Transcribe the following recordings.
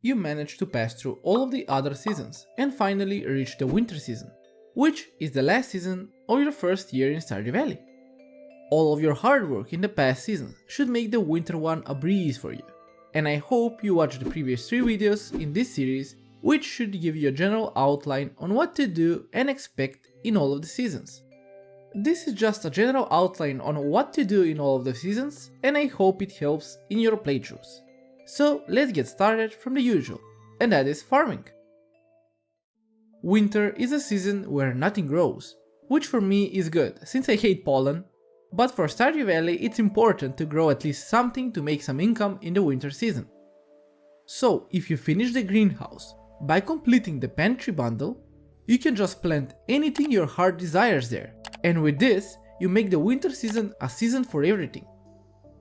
you manage to pass through all of the other seasons and finally reach the winter season, which is the last season of your first year in Stardew Valley. All of your hard work in the past seasons should make the winter one a breeze for you, and I hope you watched the previous 3 videos in this series, which should give you a general outline on what to do and expect in all of the seasons. This is just a general outline on what to do in all of the seasons, and I hope it helps in your playthroughs. So let's get started from the usual, and that is farming. Winter is a season where nothing grows, which for me is good since I hate pollen, but for Stardew Valley it's important to grow at least something to make some income in the winter season. So if you finish the greenhouse by completing the pantry bundle, you can just plant anything your heart desires there, and with this you make the winter season a season for everything.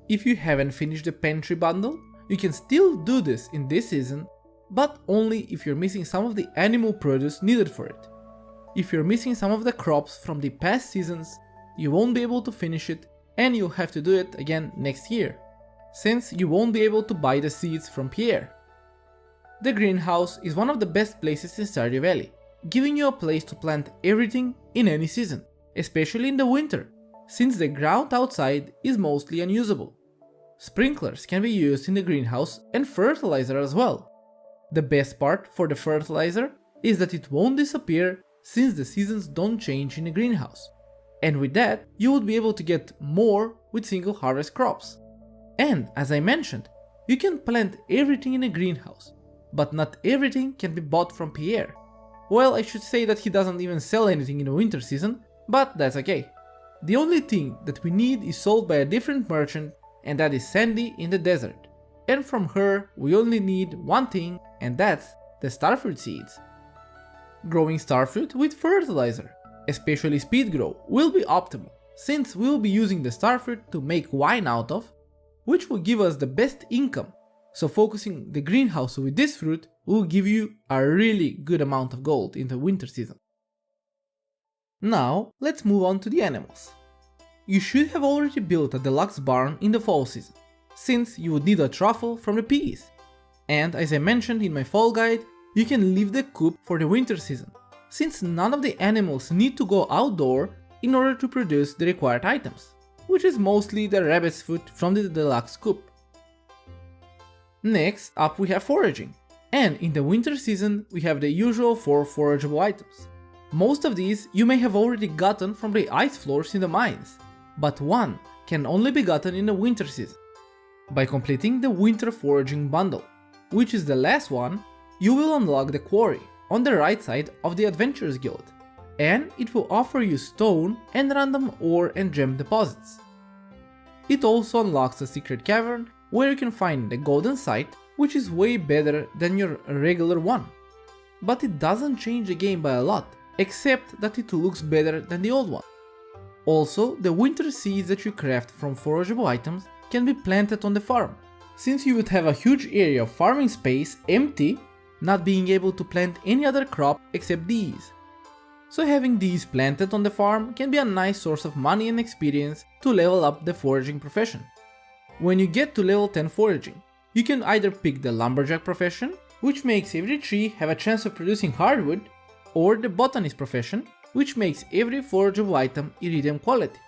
If you haven't finished the pantry bundle, you can still do this in this season, but only if you're missing some of the animal produce needed for it. If you're missing some of the crops from the past seasons, you won't be able to finish it and you'll have to do it again next year, since you won't be able to buy the seeds from Pierre. The greenhouse is one of the best places in Stardew Valley, giving you a place to plant everything in any season, especially in the winter, since the ground outside is mostly unusable. Sprinklers can be used in the greenhouse and fertilizer as well. The best part for the fertilizer is that it won't disappear since the seasons don't change in the greenhouse, and with that you would be able to get more with single harvest crops. And as I mentioned, you can plant everything in a greenhouse, but not everything can be bought from Pierre. Well, I should say that he doesn't even sell anything in the winter season, but that's okay. The only thing that we need is sold by a different merchant, and that is Sandy in the desert. And from her we only need one thing, and that's the starfruit seeds. Growing starfruit with fertilizer, especially speed grow, will be optimal, since we will be using the starfruit to make wine out of, which will give us the best income. So focusing the greenhouse with this fruit will give you a really good amount of gold in the winter season. Now let's move on to the animals. You should have already built a deluxe barn in the fall season, since you would need a truffle from the piggies. And as I mentioned in my fall guide, you can leave the coop for the winter season, since none of the animals need to go outdoor in order to produce the required items, which is mostly the rabbit's food from the deluxe coop. Next up we have foraging, and in the winter season we have the usual 4 forageable items. Most of these you may have already gotten from the ice floors in the mines, but one can only be gotten in the winter season. By completing the winter foraging bundle, which is the last one, you will unlock the quarry on the right side of the Adventurers Guild, and it will offer you stone and random ore and gem deposits. It also unlocks a secret cavern where you can find the golden site, which is way better than your regular one. But it doesn't change the game by a lot, except that it looks better than the old one. Also, the winter seeds that you craft from forageable items can be planted on the farm, since you would have a huge area of farming space empty, not being able to plant any other crop except these. So having these planted on the farm can be a nice source of money and experience to level up the foraging profession. When you get to level 10 foraging, you can either pick the lumberjack profession, which makes every tree have a chance of producing hardwood, or the botanist profession, which makes every forageable item iridium quality.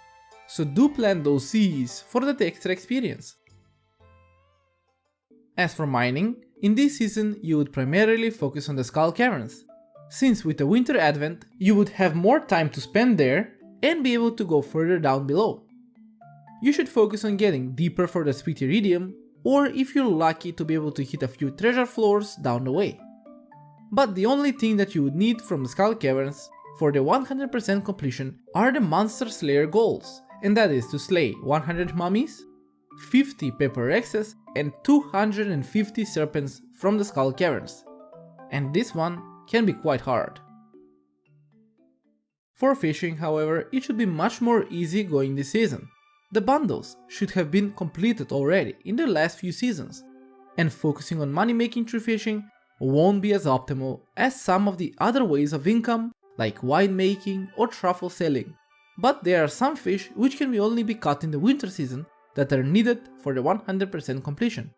So do plant those seeds for that extra experience. As for mining, in this season you would primarily focus on the skull caverns, since with the winter advent you would have more time to spend there and be able to go further down below. You should focus on getting deeper for the sweet iridium, or if you're lucky to be able to hit a few treasure floors down the way. But the only thing that you would need from the skull caverns for the 100% completion are the monster slayer goals, and that is to slay 100 mummies, 50 pepper rexes, and 250 serpents from the skull caverns. And this one can be quite hard. For fishing, however, it should be much more easy going this season. The bundles should have been completed already in the last few seasons, and focusing on money making through fishing won't be as optimal as some of the other ways of income like winemaking or truffle selling. But there are some fish which can only be caught in the winter season that are needed for the 100% completion.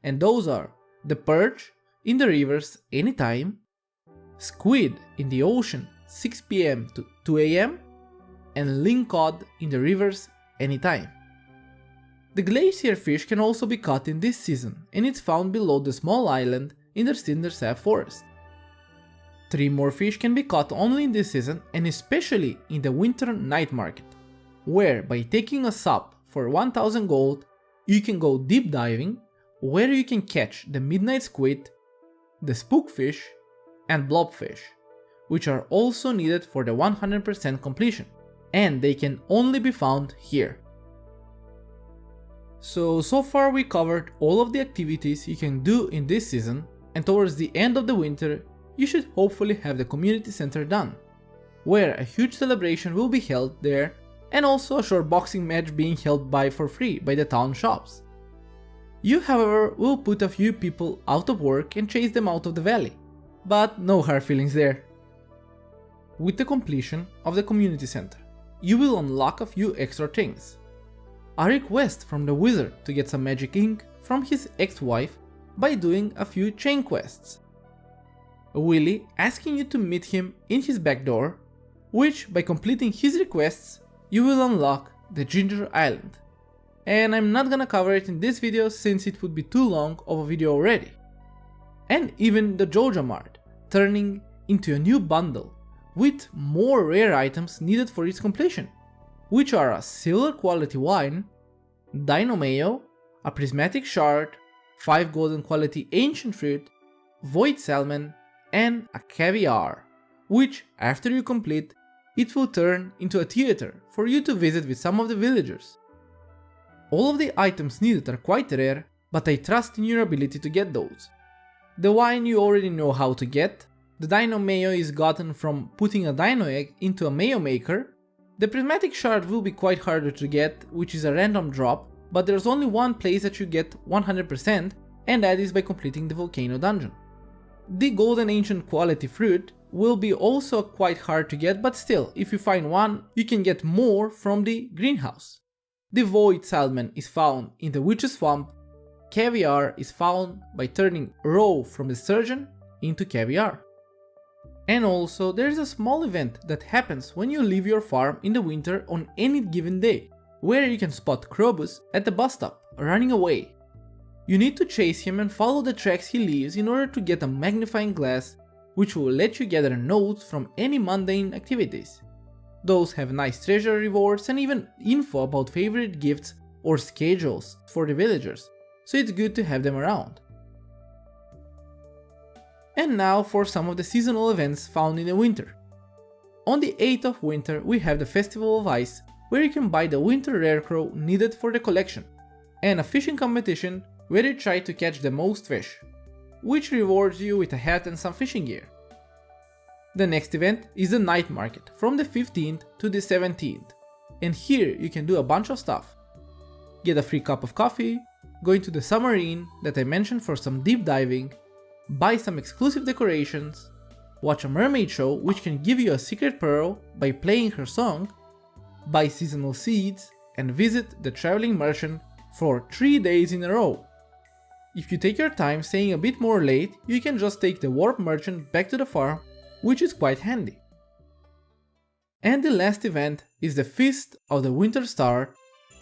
And those are the perch, in the rivers anytime, squid in the ocean 6 PM to 2 AM, and lingcod in the rivers anytime. The glacier fish can also be caught in this season, and it's found below the small island in the Cindersap forest. 3 more fish can be caught only in this season, and especially in the winter night market, where by taking a sup for 1000 gold, you can go deep diving, where you can catch the midnight squid, the spookfish, and blobfish, which are also needed for the 100% completion, and they can only be found here. So far we covered all of the activities you can do in this season, and towards the end of the winter, you should hopefully have the community center done, where a huge celebration will be held there, and also a short boxing match being held for free by the town shops. You, however, will put a few people out of work and chase them out of the valley, but no hard feelings there. With the completion of the community center, you will unlock a few extra things. A request from the wizard to get some magic ink from his ex-wife by doing a few chain quests. Willy asking you to meet him in his back door, which by completing his requests, you will unlock the Ginger Island. And I'm not gonna cover it in this video since it would be too long of a video already. And even the Joja Mart, turning into a new bundle with more rare items needed for its completion, which are a silver quality wine, dino mayo, a prismatic shard, 5 golden quality ancient fruit, void salmon, and a caviar, which after you complete, it will turn into a theater for you to visit with some of the villagers. All of the items needed are quite rare, but I trust in your ability to get those. The wine you already know how to get, the dino mayo is gotten from putting a dino egg into a mayo maker, the prismatic shard will be quite harder to get, which is a random drop, but there's only one place that you get 100%, and that is by completing the volcano dungeon. The golden ancient quality fruit will be also quite hard to get, but still, if you find one, you can get more from the greenhouse. The void salmon is found in the witch's swamp, caviar is found by turning roe from the sturgeon into caviar. And also, there is a small event that happens when you leave your farm in the winter on any given day, where you can spot Krobus at the bus stop, running away. You need to chase him and follow the tracks he leaves in order to get a magnifying glass, which will let you gather notes from any mundane activities. Those have nice treasure rewards and even info about favorite gifts or schedules for the villagers, so it's good to have them around. And now for some of the seasonal events found in the winter. On the 8th of winter we have the Festival of Ice, where you can buy the winter rarecrow needed for the collection, and a fishing competition where you try to catch the most fish, which rewards you with a hat and some fishing gear. The next event is the night market from the 15th to the 17th, and here you can do a bunch of stuff. Get a free cup of coffee, go into the submarine that I mentioned for some deep diving, buy some exclusive decorations, watch a mermaid show which can give you a secret pearl by playing her song, buy seasonal seeds, and visit the traveling merchant for 3 days in a row. If you take your time staying a bit more late, you can just take the warp merchant back to the farm, which is quite handy. And the last event is the Feast of the Winter Star,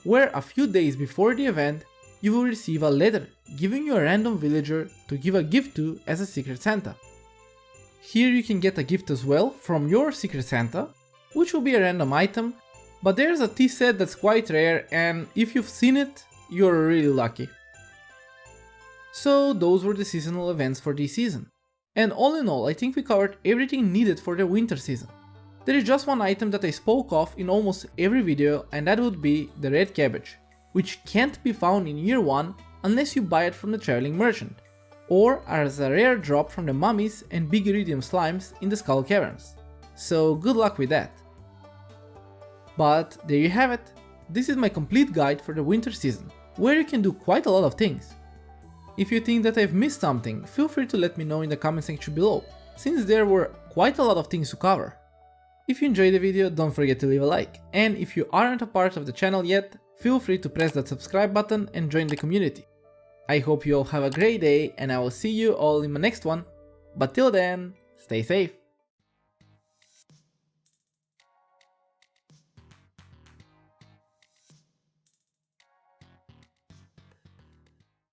where a few days before the event you will receive a letter giving you a random villager to give a gift to as a Secret Santa. Here you can get a gift as well from your Secret Santa, which will be a random item, but there's a tea set that's quite rare, and if you've seen it, you're really lucky. So those were the seasonal events for this season. And all in all, I think we covered everything needed for the winter season. There is just one item that I spoke of in almost every video, and that would be the red cabbage, which can't be found in year 1 unless you buy it from the traveling merchant, or as a rare drop from the mummies and big iridium slimes in the skull caverns. So good luck with that. But there you have it. This is my complete guide for the winter season, where you can do quite a lot of things. If you think that I've missed something, feel free to let me know in the comment section below, since there were quite a lot of things to cover. If you enjoyed the video, don't forget to leave a like, and if you aren't a part of the channel yet, feel free to press that subscribe button and join the community. I hope you all have a great day and I will see you all in my next one. But till then, stay safe.